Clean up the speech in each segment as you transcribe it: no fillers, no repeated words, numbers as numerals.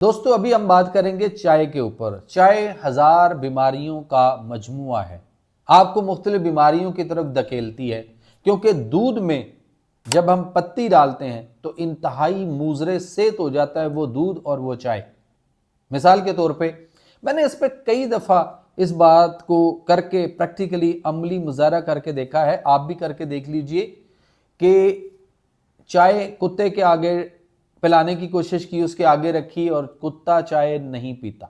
दोस्तों अभी हम बात करेंगे चाय के ऊपर। चाय 1000 बीमारियों का मजमुआ है, आपको मुख्तलिफ बीमारियों की तरफ धकेलती है, क्योंकि दूध में जब हम पत्ती डालते हैं तो इंतहाई मुजरे सेहत हो जाता है वो दूध और वो चाय। मिसाल के तौर पे मैंने इस पर कई दफ़ा इस बात को करके प्रैक्टिकली अमली मुजाहरा करके देखा है, आप भी करके देख लीजिए कि चाय कुत्ते के आगे पिलाने की कोशिश की, उसके आगे रखी और कुत्ता चाय नहीं पीता।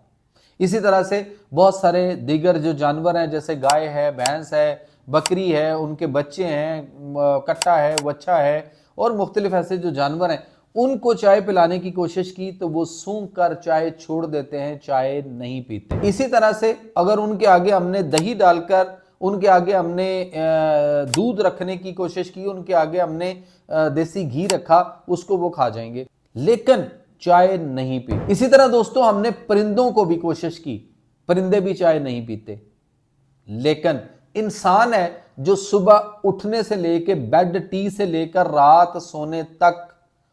इसी तरह से बहुत सारे दीगर जो जानवर हैं जैसे गाय है, भैंस है, बकरी है, उनके बच्चे हैं, कट्टा है, वच्छा है और मुख्तलिफ ऐसे जो जानवर हैं उनको चाय पिलाने की कोशिश की तो वो सूंघ कर चाय छोड़ देते हैं, चाय नहीं पीते। इसी तरह से अगर उनके आगे हमने दही डालकर, उनके आगे हमने दूध रखने की कोशिश की, उनके आगे हमने देसी घी रखा, उसको वो खा जाएंगे, लेकिन चाय नहीं पी। इसी तरह दोस्तों हमने परिंदों को भी कोशिश की, परिंदे भी चाय नहीं पीते। लेकिन इंसान है जो सुबह उठने से लेकर बेड टी से लेकर रात सोने तक,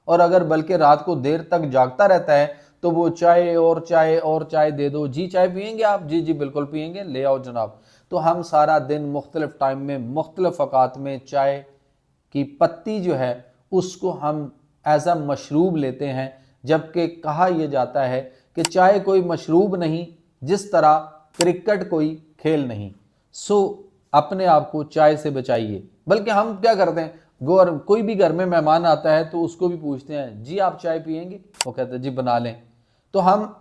और अगर बल्कि रात को देर तक जागता रहता है तो वो चाय और चाय और चाय दे दो, जी चाय पियेंगे आप, जी जी बिल्कुल पियेंगे, ले आओ जनाब। तो हम सारा दिन मुख्तलिफ टाइम में मुख्तलिफ औकात में चाय की पत्ती जो है उसको हम एज अ मशरूब लेते हैं, जबकि कहा यह जाता है कि चाय कोई मशरूब नहीं, जिस तरह क्रिकेट कोई खेल नहीं। सो अपने आप को चाय से बचाइए। बल्कि हम क्या करते हैं, कोई भी घर में मेहमान आता है तो उसको भी पूछते हैं जी आप चाय पियेंगे, वो कहते हैं जी बना लें। तो हम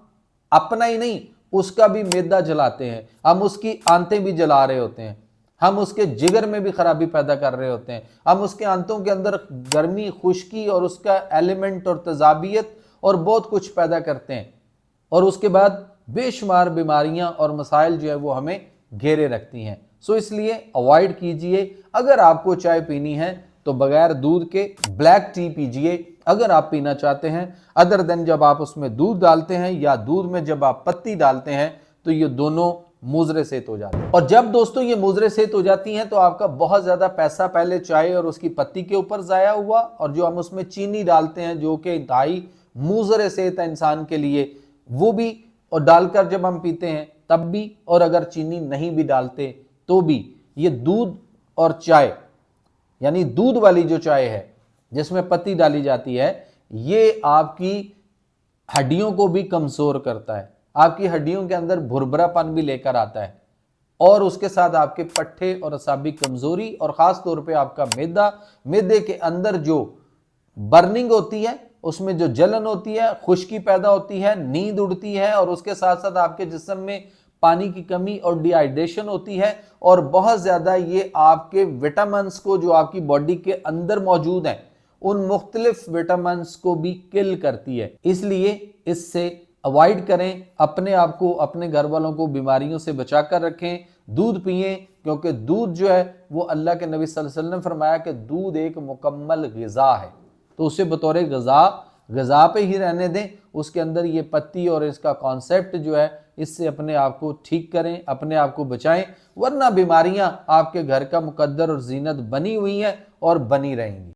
अपना ही नहीं उसका भी मैदा जलाते हैं, हम उसकी आंतें भी जला रहे होते हैं, हम उसके जिगर में भी खराबी पैदा कर रहे होते हैं, हम उसके आंतों के अंदर गर्मी, खुश्की और उसका एलिमेंट और तेजाबियत और बहुत कुछ पैदा करते हैं, और उसके बाद बेशुमार बीमारियां और मसाइल जो है वो हमें घेरे रखती हैं। सो इसलिए अवॉइड कीजिए। अगर आपको चाय पीनी है तो बगैर दूध के ब्लैक टी पीजिए। अगर आप पीना चाहते हैं अदर देन जब आप उसमें दूध डालते हैं या दूध में जब आप पत्ती डालते हैं तो ये दोनों मुजरे सेहत हो जाती है। और जब दोस्तों ये मुजरे सेहत हो जाती हैं तो आपका बहुत ज्यादा पैसा पहले चाय और उसकी पत्ती के ऊपर जाया हुआ, और जो हम उसमें चीनी डालते हैं जो कि इंतहाई मुजरे सेहत है इंसान के लिए, वो भी, और डालकर जब हम पीते हैं तब भी, और अगर चीनी नहीं भी डालते तो भी, ये दूध और चाय यानी दूध वाली जो चाय है जिसमें पत्ती डाली जाती है, ये आपकी हड्डियों को भी कमजोर करता है, आपकी हड्डियों के अंदर भुरभुरापन भी लेकर आता है, और उसके साथ आपके पट्ठे और असाबी कमजोरी और खास तौर पे आपका मैदे के अंदर जो बर्निंग होती है, उसमें जो जलन होती है, खुश्की पैदा होती है, नींद उड़ती है, और उसके साथ साथ आपके जिस्म में पानी की कमी और डिहाइड्रेशन होती है, और बहुत ज्यादा ये आपके विटामिन्स को जो आपकी बॉडी के अंदर मौजूद हैं उन मुख्तलिफ विटामिन्स को भी किल करती है। इसलिए इससे अवॉइड करें, अपने आप को, अपने घर वालों को बीमारियों से बचा कर रखें। दूध पिएं, क्योंकि दूध जो है वो अल्लाह के नबी सल्लल्लाहु अलैहि वसल्लम ने फरमाया कि दूध एक मुकम्मल ग़िज़ा है, तो उसे बतौर ग़िज़ा पे ही रहने दें। उसके अंदर ये पत्ती और इसका कॉन्सेप्ट जो है, इससे अपने आप को ठीक करें, अपने आप को बचाएं, वरना बीमारियां आपके घर का मुकद्दर और जीनत बनी हुई हैं और बनी रहेंगी।